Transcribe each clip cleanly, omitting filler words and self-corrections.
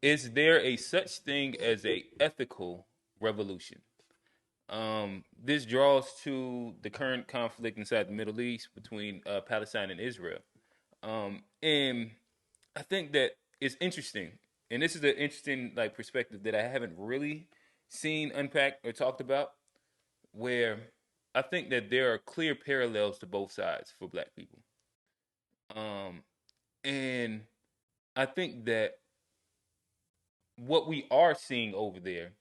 is there a such thing as a ethical revolution? This draws to the current conflict inside the Middle East between Palestine and Israel. And I think that it's interesting, and this is an interesting like perspective that I haven't really seen unpacked or talked about, where I think that there are clear parallels to both sides for Black people. Um, and I think that what we are seeing over there,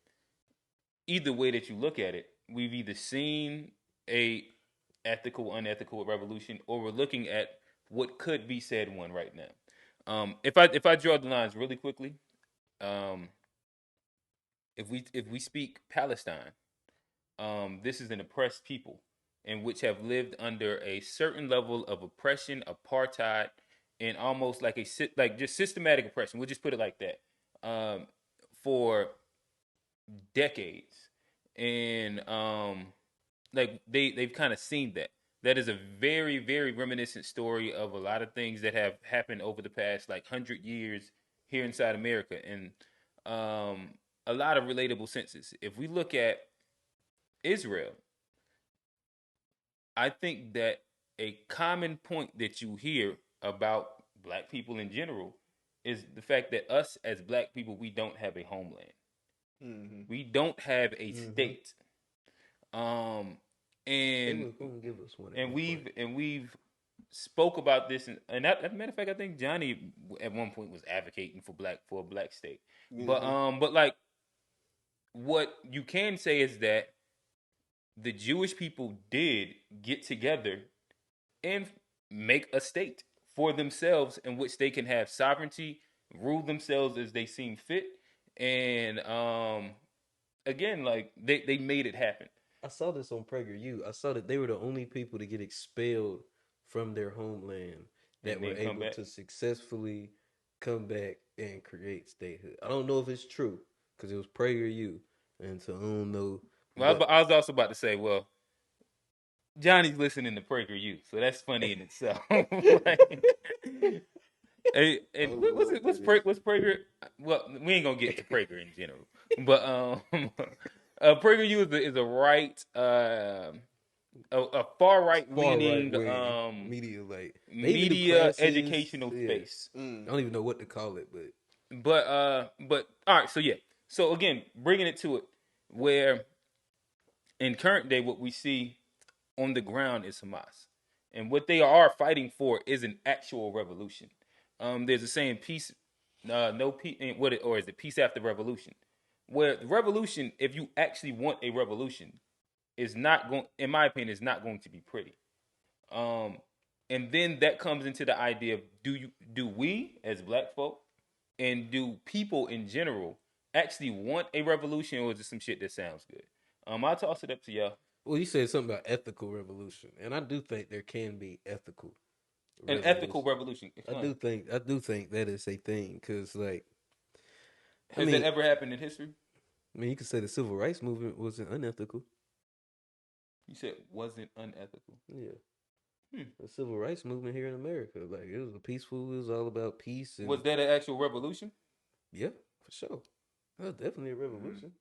either way that you look at it, we've either seen a ethical, unethical revolution, or we're looking at what could be said one right now. If I draw the lines really quickly, um, if we speak Palestine, this is an oppressed people in which have lived under a certain level of oppression, apartheid, and almost like like just systematic oppression. We'll just put it like that, for decades, and like they've kind of seen that. That is a very very reminiscent story of a lot of things that have happened over the past like 100 years here inside America, and a lot of relatable senses. If we look at Israel, I think that a common point that you hear about Black people in general is the fact that us as Black people, we don't have a homeland. Mm-hmm. We don't have a state. Um, They and were gonna give us one at and one we've point. and we've spoke about this, and as a matter of fact, I think Johnny at one point was advocating for a black state. Mm-hmm. But like what you can say is that the Jewish people did get together and make a state for themselves in which they can have sovereignty, rule themselves as they seem fit, and again, like they made it happen. I saw this on PragerU. I saw that they were the only people to get expelled from their homeland that And were then come able back. to successfully come back and create statehood. I don't know if it's true because it was PragerU, and so I don't know. Well, But I was also about to say, well, Johnny's listening to Prager Youth, so that's funny in itself. Like, and Oh what's Lord, it? What's that is. What's Prager? Well, we ain't gonna get to Prager in general, but Prager Youth is a right, a far right far right leaning wing media, like they even do media classes. educational Yeah, space. I don't even know what to call it, but But all right, so yeah, so again, bringing it to it, where in current day, what we see on the ground is Hamas, and what they are fighting for is an actual revolution. There's a saying, "Peace, no peace." Or is it peace after revolution? Where the revolution, if you actually want a revolution, is not going, in my opinion, is not going to be pretty. Um, and then that comes into the idea of do we as Black folk and do people in general actually want a revolution, or is it some shit that sounds good? I'll toss it up to y'all. well, you said something about ethical revolution, and I do think there can be ethical An ethical revolution. revolution. I do think that is a thing because, like, I Has that mean, ever happened in history? you could say the civil rights movement wasn't unethical. You said wasn't unethical. Yeah, Hmm. the civil rights movement here in America, like, it was a peaceful. It was all about peace Was and that an actual revolution? yeah, for sure. That was definitely a Mm. revolution.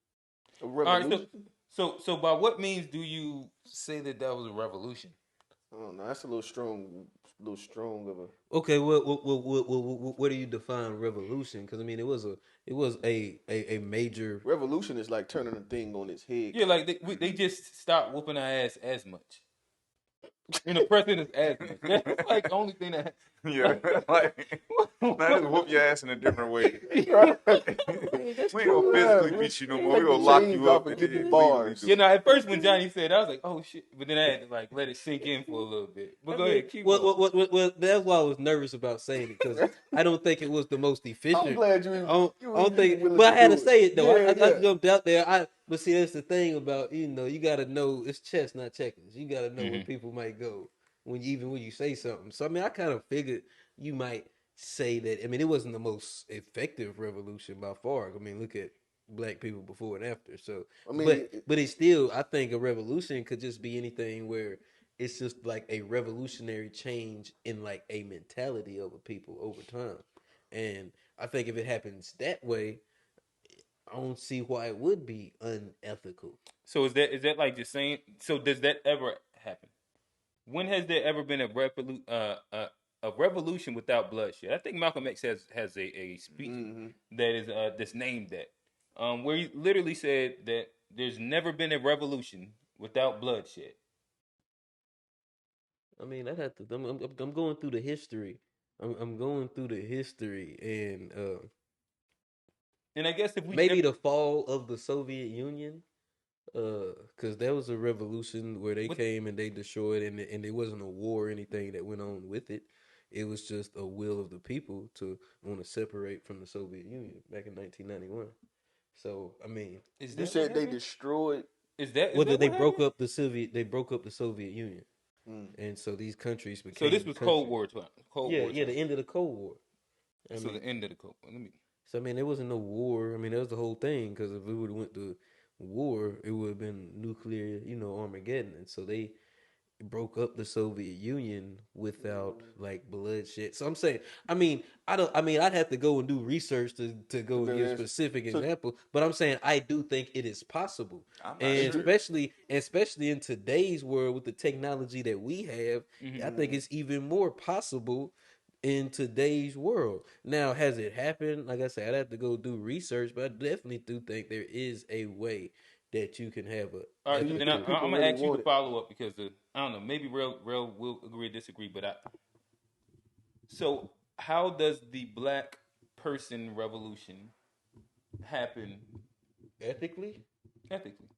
A All right. So, revolution? so by what means do you say that that was a revolution? I don't know. That's a little strong of a. Okay, what do you define revolution? Because I mean, it was a major. Revolution is like turning a thing on its head, Yeah, kind like they just stopped whooping our ass as much. And the president is as much. That's like the only thing that. Yeah, like now just whoop your ass in a different way. of. I mean, that's We ain't gonna cool. physically We'll beat you no more. We take the gonna lock chains you off up and and give you then legally bars. do You it. know, at first when Johnny said, I was like, "Oh shit!" But then I had to like let it sink in for a little bit. But I go mean, ahead, keep going. that's why I was nervous about saying it because I don't think it was the most I'm efficient. glad I don't think, willing but to I had to do it. say it though. Yeah, I yeah. jumped out there. But see, that's the thing about you got to know it's chess, not checkers. You got to know where Mm-hmm. people might go even when you say something. So I mean, I kind of figured you might say that. I mean, it wasn't the most effective revolution by far. I mean, look at Black people before and after. So, I mean, but it's still, I think a revolution could just be anything where it's just like a revolutionary change in like a mentality of a people over time. And I think if it happens that way, I don't see why it would be unethical. So is that like just saying? So does that ever happen? When has there ever been a revolution without bloodshed? I think Malcolm X has a speech that is that's named that, where he literally said that there's never been a revolution without bloodshed. I mean, I'd have to. I'm going through the history. I'm going through the history, and And I guess if we maybe the fall of the Soviet Union. Because there was a revolution where they What- came and they destroyed, and it wasn't a war or anything that went on with it. It was just a will of the people to want to separate from the Soviet Union back in 1991. So I mean, is You that what said they happened? destroyed. Is whether that they what broke happened? up they broke up the Soviet Union, and so these countries So became this was Cold countries. War time. Cold Yeah, War yeah, time. the end of the Cold War. I So mean, the end of the Cold War. Let me. so I mean, there wasn't no war. I mean, that was the whole thing. Because if we would have went to war, it would have been nuclear, Armageddon. And so they broke up the Soviet Union without like bloodshed. So I'm saying, I mean, I don't. I mean, I'd have to go and do research to go and better give answer. specific So examples. But I'm saying I do think it is possible, I'm not and sure. especially in today's world with the technology that we have, I think it's even more possible in today's world. Now, has it happened? Like I said, I'd have to go do research, but I definitely do think there is a way that you can have a All do right, you then think ethical. people I'm gonna really ask you the want it? follow up because I don't know, maybe real will agree or disagree, but so how does the black person revolution happen Ethically? ethically?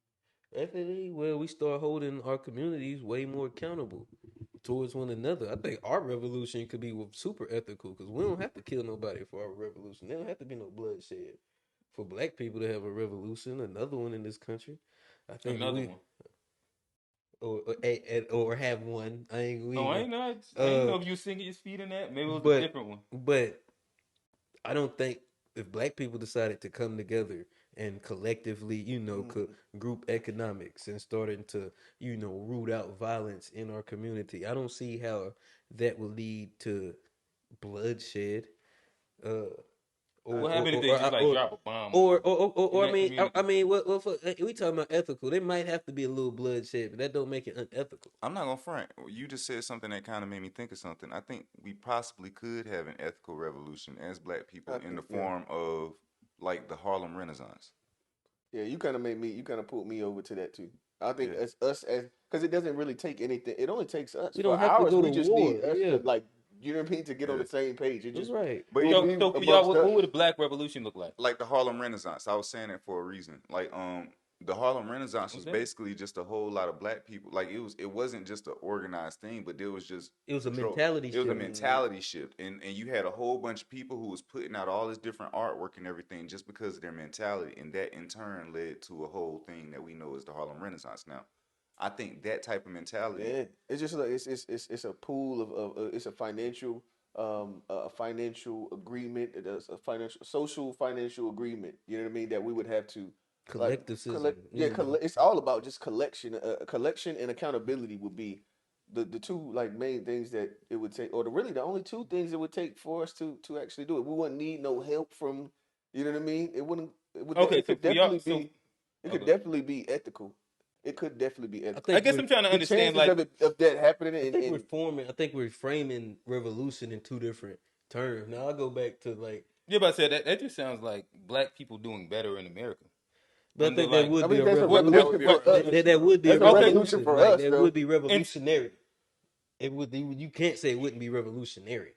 Ethically, well, we start holding our communities way more accountable towards one another. I think our revolution could be super ethical because we don't have to kill nobody for our revolution. There don't have to be no bloodshed for black people to have a revolution. Another one in this country, I think Another we one. or have one. I ain't we Oh, ain't I ain't know. I ain't uh, know if you were singing your feet in that. Maybe it was a but different one. but I don't think if black people decided to come together and collectively, group economics and starting to, root out violence in our community, I don't see how that would lead to bloodshed. Uh, or What or happened if or they just or, like or, drop a bomb or in I that mean, I community? mean, what we talking about ethical? There might have to be a little bloodshed, but that don't make it unethical. I'm not gonna front. You just said something that kind of made me think of something. I think we possibly could have an ethical revolution as black people I in the think yeah, form of like the Harlem Renaissance. yeah. You kind of made me. You kind of pulled me over to that too. I think Yeah. as us as because it doesn't really take anything. It only takes us We for don't have to ours. go to We just war. need us Yeah, to like. You know what I mean? To get on Yeah. the same page. It just right. But will even be So for y'all, amongst what us. would a black revolution look like? like the Harlem Renaissance, I was saying it for a reason. Like the Harlem Renaissance What's was that? basically just a whole lot of black people. Like it wasn't just an organized thing, but there was just It was a control. mentality It was a shift. mentality shift, and you had a whole bunch of people who was putting out all this different artwork and everything just because of their mentality, and that in turn led to a whole thing that we know as the Harlem Renaissance. Now, I think that type of mentality. Yeah, it's just like it's a pool of it's a financial agreement. It's a social financial agreement. You know what I mean? That we would have to like Collectivism. collect. Yeah, it's all about just collection. Collection and accountability would be the two like main things that it would take, or really the only two things it would take for us to actually do it. We wouldn't need no help from. You know what I mean? It wouldn't. It would. Okay, It so could for y'all, definitely so be. It could okay. definitely be ethical. It could definitely be I ethical. I think guess I'm trying to The understand, chances like, of it of that happening I think we're and forming. I think we're framing revolution in two different terms. Now I'll go back to like, you're about to say that just sounds like black people doing better in America. but I Under think that like I would be mean a that's a what revolution. That would revolution be a for us. That revolution. would be a That's a okay, revolution revolution. for Like us that though. would be and revolutionary. It would. You can't say it wouldn't be revolutionary.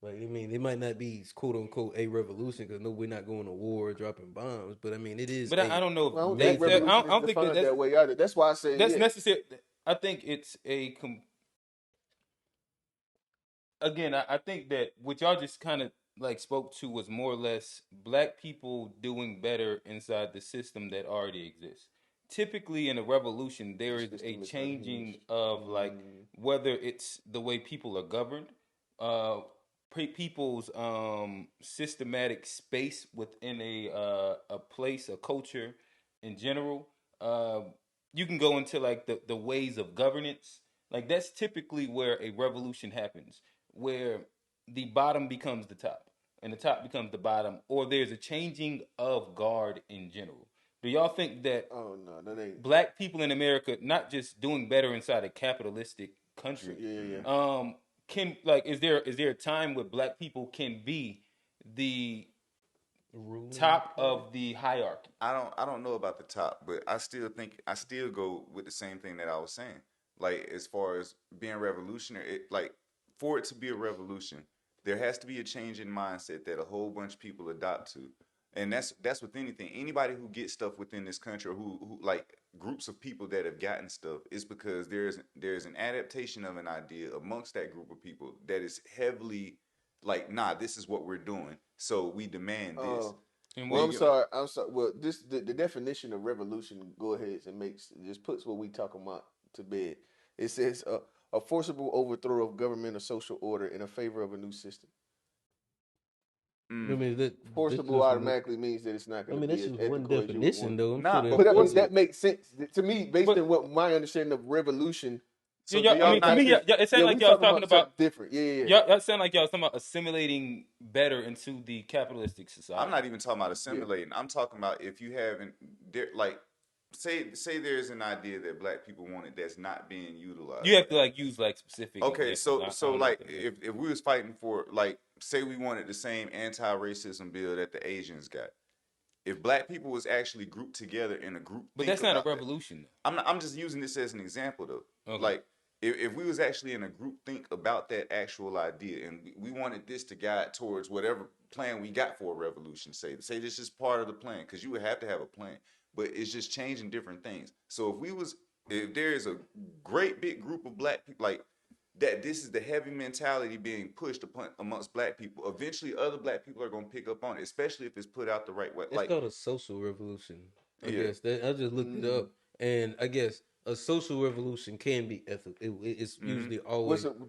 Like I mean, it might not be quote unquote a revolution because no, we're not going to war or dropping bombs. But I mean, it is but I a don't know Well, I if don't think that's major. I revolution is don't think that defined that way either. That's why I say that's yeah. necessary. I think it's again. I think that what y'all just kind of like spoke to was more or less black people doing better inside the system that already exists. Typically, in a revolution, The there is a system is changing unhinged. of like whether it's the way people are governed, uh, people's systematic space within a place, a culture in general. Uh, you can go into like the ways of governance. Like that's typically where a revolution happens, where the bottom becomes the top. and the top becomes the bottom, or there's a changing of guard in general. Do y'all think that Oh no, that ain't. black people in America not just doing better inside a capitalistic country, Yeah. can is there a time where black people can be the top of the hierarchy? I don't know about the top, but I still go with the same thing that I was saying. Like as far as being revolutionary, for it to be a revolution, there has to be a change in mindset that a whole bunch of people adopt to. And that's with anything. Anybody who gets stuff within this country, or who like groups of people that have gotten stuff, is because there's an adaptation of an idea amongst that group of people that is heavily like, nah, this is what we're doing, so we demand this. Well, I'm sorry. Well, the definition of revolution go ahead and just puts what we talking about to bed. It says a forcible overthrow of government or social order in a favor of a new system. I mean, Forcible automatically means that it's not going to be that's as just ethical one as you would definition, want. though. But I mean, that makes sense to me based on what my understanding of revolution. So to me, it sounded like y'all was talking about different. Yeah. Y'all sound like y'all was talking about assimilating better into the capitalistic society. I'm not even talking about assimilating. I'm talking about if you haven't, like, say there's an idea that black people wanted that's not being utilized. You have to use specific. Okay, so like if we was fighting for, like, say we wanted the same anti-racism bill that the Asians got. If black people was actually grouped together in a group, but that's not a revolution. I'm just using this as an example though. Okay. Like if we was actually in a group think about that actual idea, and we wanted this to guide towards whatever plan we got for a revolution. Say this is part of the plan, because you would have to have a plan, but it's just changing different things. So if there is a great big group of black people, like that, this is the heavy mentality being pushed upon amongst black people. Eventually, other black people are going to pick up on it, especially if it's put out the right way. It's called a social revolution. I guess I just looked it up, and I guess a social revolution can be ethical. It's usually always ethical.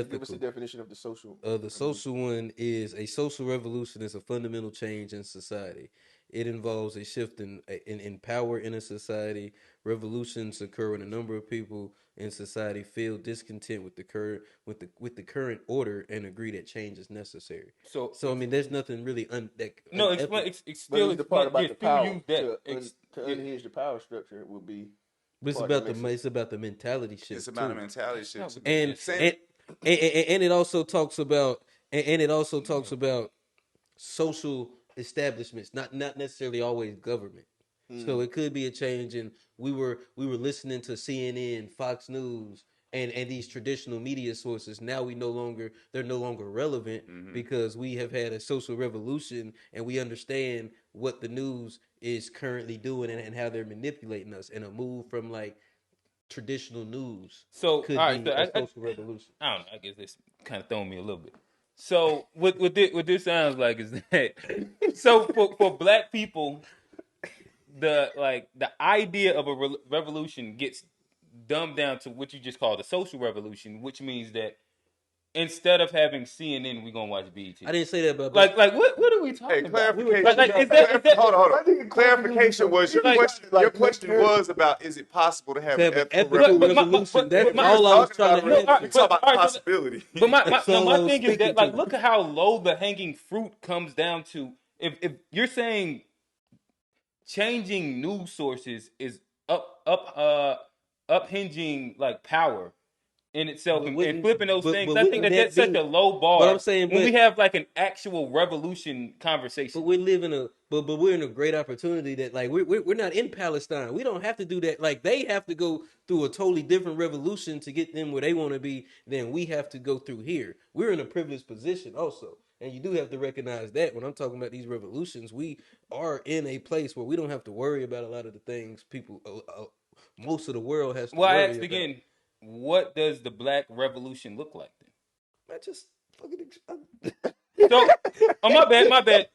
Give us the definition of the social. The social one is a social revolution is a fundamental change in society. It involves a shift in power in a society. Revolutions occur when a number of people in society feel discontent with the current order and agree that change is necessary. So I mean, there's nothing really explain the part about the power to unhinge the power structure would be. But it's about the mentality shift. It's about a mentality shift, and it also talks about about social establishments, not necessarily always government. So it could be a change in we were listening to CNN, Fox News, and these traditional media sources. Now they're no longer relevant because we have had a social revolution and we understand what the news is currently doing and how they're manipulating us, and a move from traditional news. So could be a social revolution. I don't know. I guess this kind of throwing me a little bit. So what this sounds like is that so for black people, the idea of a revolution gets dumbed down to what you just called a social revolution, which means that instead of having CNN, we're gonna watch BET. I didn't say that about what are we talking about? Clarification. Hold on. Clarification was your question. Your question was about, is it possible to have an ethical revolution? That's all I was trying to talk about. Possibility. But my thing is that look at how low the hanging fruit comes down to. If you're saying changing news sources is uphinging power in itself and flipping those things, I think that's such a low bar. But I'm saying when we have an actual revolution conversation. But we're in a great opportunity that we're not in Palestine. We don't have to do that. They have to go through a totally different revolution to get them where they want to be than we have to go through here. We're in a privileged position also. And you do have to recognize that when I'm talking about these revolutions, we are in a place where we don't have to worry about a lot of the things most of the world has to worry about. Well, I asked again, what does the black revolution look like then? I just fucking... So, my bad.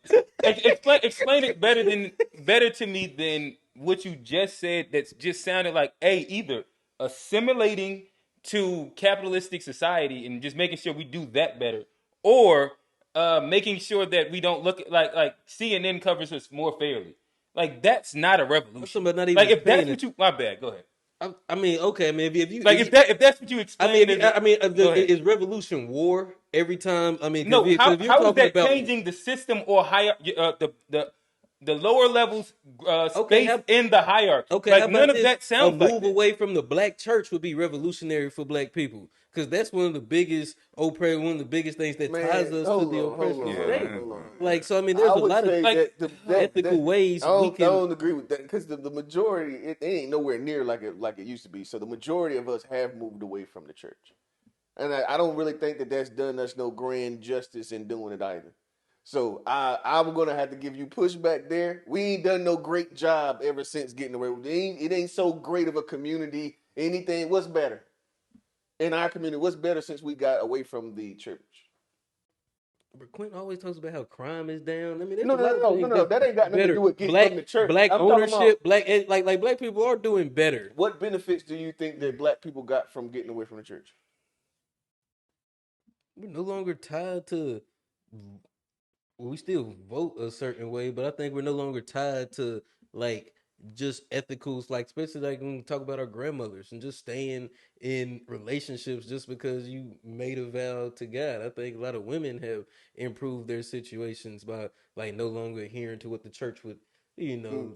Explain it better to me than what you just said. That just sounded like either assimilating to capitalistic society and just making sure we do that better, or making sure that we don't look like CNN covers us more fairly. That's not a revolution. Not even if that's what you, my bad. Go ahead. I mean, okay. I mean, if you if that's what you explain, is revolution war? every time. I mean, No, because if you're how is talking that about changing the system or higher the lower levels okay, space in the hierarchy? okay, how Like none about of this? that A sounds like move that. away from the black church would be revolutionary for black people because that's one of the biggest one of the biggest things that ties Man, us to hold the on, hold oppressive on, Yeah, hold on, state. man. hold on. Like, so I mean, I there's a would lot of say Like, ethical ways I we can. don't agree with that because the majority it ain't nowhere near like it used to be. So the majority of us have moved away from the church, and I don't really think that that's done us no grand justice in doing it either. So I'm gonna have to give you pushback there. We ain't done no great job ever since getting away. It ain't so great of a community. Anything? What's better in our community? What's better since we got away from the church? But Quentin always talks about how crime is down. I mean, there's No, a no, lot no, of no, no, things no. that's That ain't got nothing to better. do with getting from the church. Black I'm talking about ownership, like black people are doing better. what benefits do you think that black people got from getting away from the church? We're no longer tied to. We still vote a certain way, but I think we're no longer tied to like just ethicals, like especially like when we talk about our grandmothers and just staying in relationships just because you made a vow to God. I think a lot of women have improved their situations by like no longer adhering to what the church would,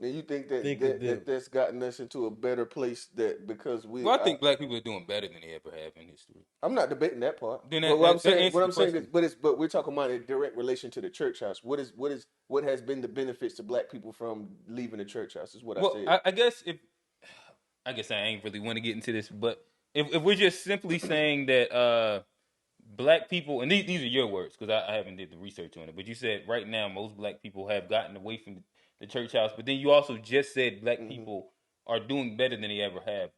And you think that, think of them. that's gotten us into a better place that because well, I think black people are doing better than they ever have in history. I'm not debating that part. Then But that answers what the I'm saying is, question. but we're talking about a direct relation to the church house. What has been the benefits to black people from leaving the church house? Is what I Well, said. I guess I ain't really want to get into this, but if we're just simply saying that black people, and these are your words because I haven't did the research on it, but you said right now most black people have gotten away from the church house, but then you also just said black Hmm. people are doing better than they ever have.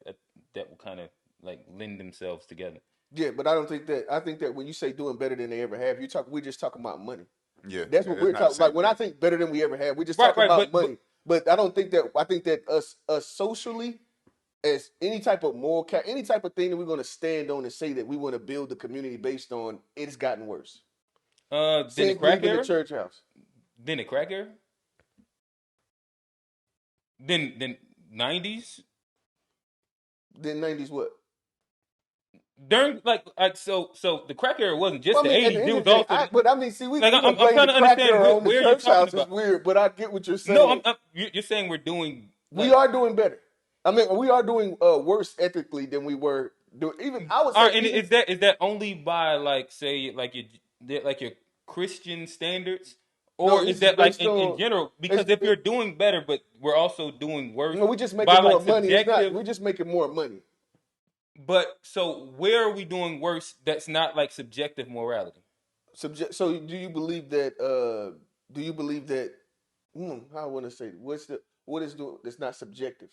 That will kind of like lend themselves together. Yeah, but I don't think that. I think that when you say doing better than they ever have, we're just talking about money. Yeah, That's yeah, what that's we're not the talking. same Like when I thing. think better than we ever have, we're just Right, talking right, about but money. But I don't think that. I think that us socially, as any type of any type of thing that we're going to stand on and say that we want to build the community based on, it's gotten worse then the since crack leaving the era, church house. then the crack era, then 90s. Then '90s what? During so the crack era wasn't just Well, I the mean, at the 80s. It end was of the day, also but I mean, see, we like want to I'm blame trying the to cracker understand on the where you're church talking house. It's about. weird, but I get what you're No, saying. you're saying we're doing We like are doing better. I mean, we are doing worse ethically than we were doing. Even I would all say, right, and even is that only by like say like your Christian standards, no, or is this is that like based in on. general? It's, Because if it, you're doing better, but we're also doing worse no, we just by making more like money. It's not. subjective. We're just making more money. But so where are we doing worse? That's not like subjective morality. Subject. So, do you believe that? Do you believe that? How I want to say what is doing that's not subjective?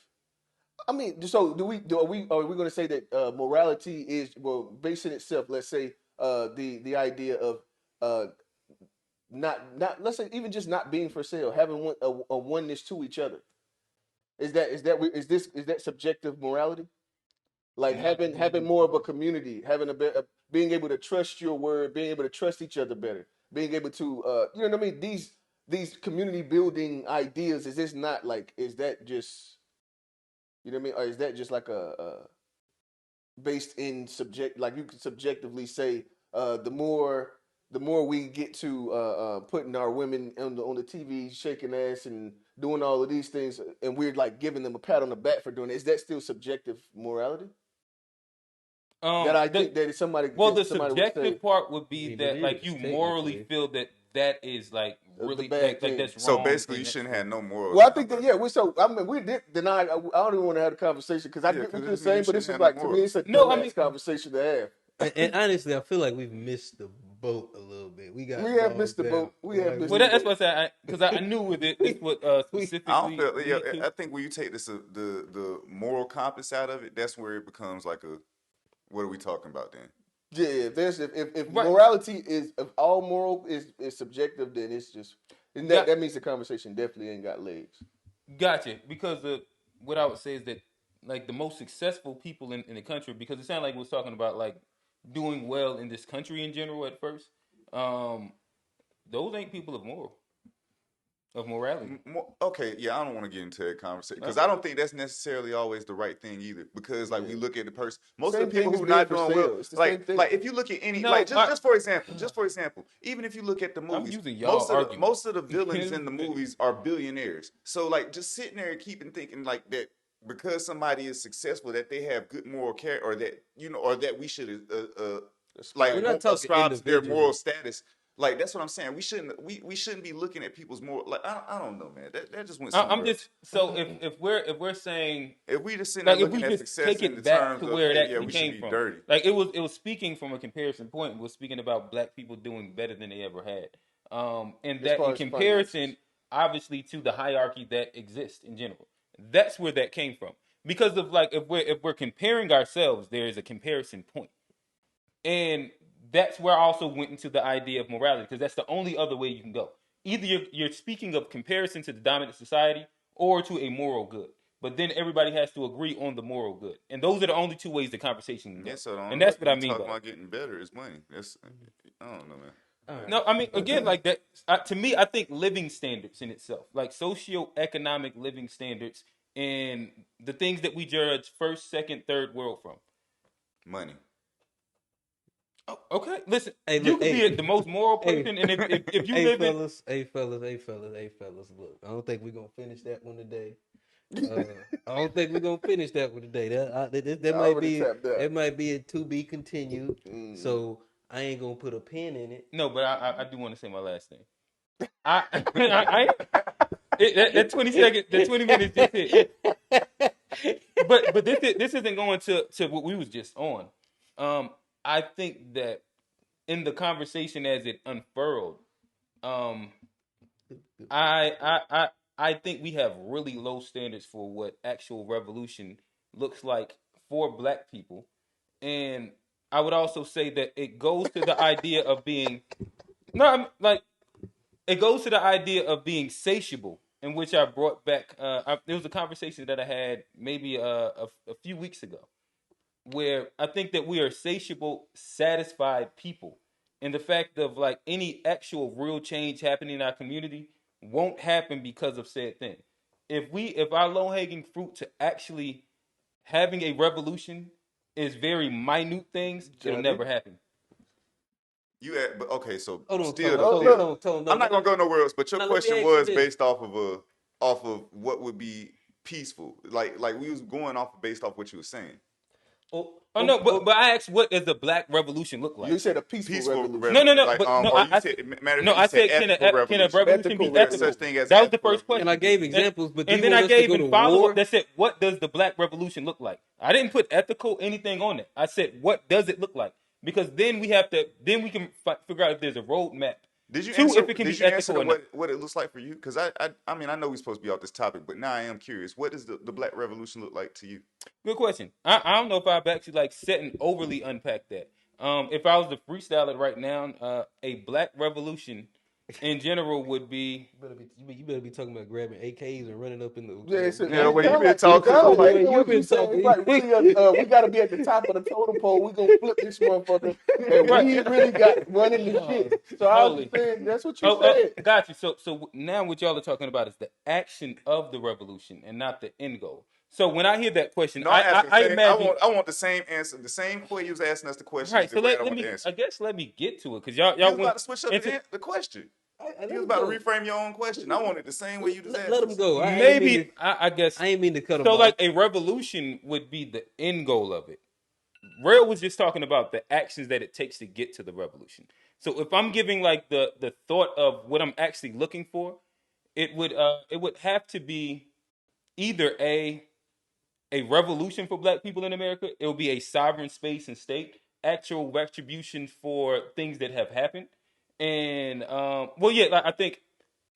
I mean, so are we going to say that morality is based in itself? Let's say the idea of uh, not let's say even just not being for sale, having a oneness to each other. Is that subjective morality? Like Not having being more for of a community, having being able to trust your word, being able to trust each other better, being able to you know what I mean? These community building ideas, is this not like is that just you know what I mean? Or is that just like a based in subject like you could subjectively say the more we get to putting our women on the TV shaking ass and doing all of these things and we're like giving them a pat on the back for doing it, is that still subjective morality? That I the think that if well, the somebody would say subjective part would I be mean, it that like is you morally technically. feel that is like the really bad like thing. that's So wrong basically, you and shouldn't have no morals Well, I now, think that bro. yeah, we so I mean we did deny. I don't even want to have a conversation because I Yeah, get what because you're it means you saying, but shouldn't this is have no like to me it's morals. a no, I mean, dumbass conversation to have. And honestly, I feel like we've missed the boat a little bit. We We got have missed bogged the down. boat. We have Like missed well the we, that's boat. what I said because I knew with it this would we I don't specifically feel. Yeah, lead to. I think when you take this the moral compass out of it, that's where it becomes like a. What are we talking about then? Yeah, if Right, morality is if all moral is subjective, then it's just and that got that means the conversation definitely ain't got legs. gotcha. Because what I would say is that like the most successful people in the country, because it sounded like we was talking about like doing well in this country in general at first. Um, those ain't people of moral. of morality. Okay, yeah, I don't want to get into that conversation because I don't think that's necessarily always the right thing either. Because like we look at the person, most Same of the people thing as who being not for doing well, sale. It's the same thing. like if you look at any, No, like just for example, even if you look at the I'm movies, using y'all argument. most of the villains in the movies are billionaires. So like just sitting there and keeping thinking like that because somebody is successful that they have good moral character or that or that we should like We're not talking ascribe to their individually. moral status. Like that's what I'm saying. We shouldn't be looking at people's moral. Like I don't know, man. That just went somewhere. I'm just so if we're saying if we just sitting like there if we looking at just success take in the it back terms to of where it hey, yeah, actually we should came be from, dirty. like it was speaking from a comparison point. It was speaking about black people doing better than they ever had, and As that far in as comparison, finances. obviously to the hierarchy that exists in general. That's where that came from because of like if we're comparing ourselves, there is a comparison point. And that's where I also went into the idea of morality because that's the only other way you can go. Either you're speaking of comparison to the dominant society or to a moral good. But then everybody has to agree on the moral good. And those are the only two ways the conversation can go. Yeah, so the And only way that's what I you mean talking by about it. getting better is money. That's I don't know, man. All right. No, I mean, again, like that, to me, I think living standards in itself, like socioeconomic living standards and the things that we judge first, second, third world from. Money. Oh, okay, listen, Hey, you look, could hey, be the most moral hey, person, and if you hey, live in fellas, look, I don't think we're gonna finish that one today. I don't think we're gonna finish that one today. That I might already be tapped out. a to be continued. Mm. So I ain't gonna put a pin in it. no, but I do want to say my last thing. That 20 second, that 20 minutes just hit. But this isn't going to what we was just on. I think that in the conversation as it unfurled, um, I I I I think we have really low standards for what actual revolution looks like for Black people, and I would also say that it goes to the idea of being no, like it goes to the idea of being satiable, in which I brought back. There was a conversation that I had maybe a few weeks ago, where I think that we are satiable, satisfied people, and the fact of like any actual real change happening in our community won't happen because of said thing. If our low hanging fruit to actually having a revolution is very minute things, it'll Johnny? never happen. But okay, so Hold on, still, Oh, Tone, look. Tone. I'm not gonna go nowhere else. But your Now let me question ask you was this. based off of what would be peaceful. Like we was going off based off what you were saying. Oh no, but I asked, what does the Black Revolution look like? You said a peaceful revolution. No, Like but no, or you I said said matter of no. fact, you I said said ethical can a revolution. revolution be Ethical There's ethical? such thing as That was the ethical first question. And I gave examples, but do and you then want I us to gave go in to follow war? up that said, what does the Black Revolution look like? I didn't put ethical anything on it. I said, what does it look like? Because then we can figure out if there's a roadmap. Did you Two, answer? if it can Did be you answer ethical or not. what it looks like for you? Because I mean I know we're supposed to be off this topic, but now I am curious. What does the Black Revolution look like to you? Good question. I don't know if I've actually like set and overly unpacked that. If I was to freestyle it right now, a Black Revolution in general would be You better be talking about grabbing AKs and running up in the. Yeah, it's Yeah, it well, you sound been like, talking. it sound like, You've what been you saying. talking. It's like really, we got to be at the top of the totem pole. We gonna flip this motherfucker, and we really got running the shit. So I was Holy. saying, that's what you said. Got you. So now what y'all are talking about is the action of the revolution and not the end goal. So when I hear that question, No, I'm asking. I the same, imagine. I want the same answer. The same way you was asking us the question. Right. The So way I let want me. the answer. Let me get to it because y'all You was went about to switch up into the question. I You was about to reframe your own question. I want it the same way you just asked. Let them us. go. maybe I guess. I ain't mean to cut them So off. like a revolution would be the end goal of it. Rail was just talking about the actions that it takes to get to the revolution. So if I'm giving like the thought of what I'm actually looking for, it would have to be either a revolution for Black people in America. It will be a sovereign space and state, actual retribution for things that have happened, and well, yeah, I think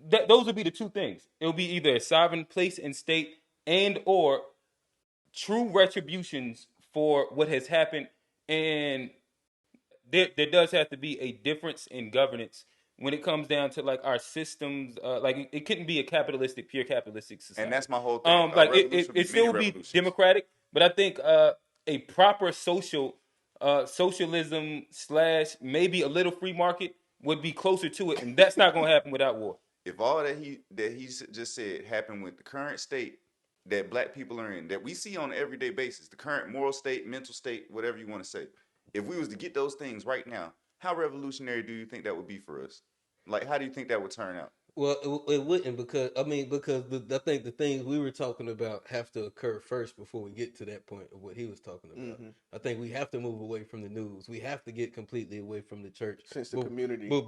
that those would be the two things. It will be either a sovereign place and state, and or true retributions for what has happened, and there does have to be a difference in governance when it comes down to like our systems. Like it couldn't be a pure capitalistic society. And that's my whole thing. Like it still be democratic, but I think a proper socialism slash maybe a little free market would be closer to it, and that's not going to happen without war. if all that he just said happened with the current state that black people are in, that we see on an everyday basis, the current moral state, mental state, whatever you want to say, if we was to get those things right now, how revolutionary do you think that would be for us? Like, how do you think that would turn out? Well, it wouldn't because I think the things we were talking about have to occur first before we get to that point of what he was talking about. Mm-hmm. I think we have to move away from the news. We have to get completely away from the church. Since the community. But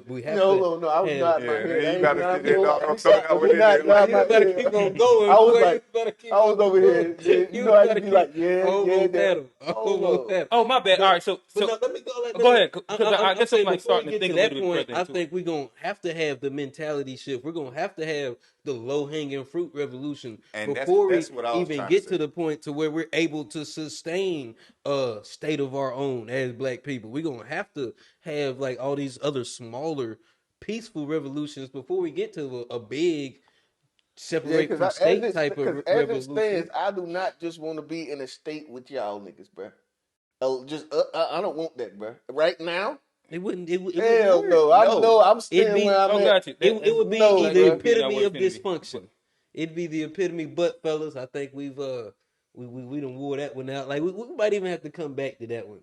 we have No, I was have- nodding my Yeah, head. I you ain't gotta lying, sit there, bro. dog. I'm You throwing got- out we with it not there, lying like, You my better head. keep on going. I was boy. like, You better keep I was on over going. here. You know, I just be like, yeah, almost that. had him. Hold Almost up. had him. Oh, my bad. But- All right, so But no, let me go. go ahead, because I I'm guess I'm saying like before we starting to get think to a that little bit point, further I into it. think we're gonna have to have the mentality shift. We're gonna have to have the low hanging fruit revolution And before that's we what I was even trying get to to say. the point to where we're able to sustain a state of our own as black people. We're gonna have to have like all these other smaller peaceful revolutions before we get to a big Yeah, separate from state type of as it revolution. stands, I do not just want to be in a state with y'all niggas, bro. I don't want that, bro. Right now, It wouldn't. It wouldn't hell work. no. No. I'm It'd staying be- where I'm Oh, at. got you. It would be No, the bro. epitome of But- dysfunction. It'd be the epitome. But fellas, I think we done wore that one out. Like we might even have to come back to that one.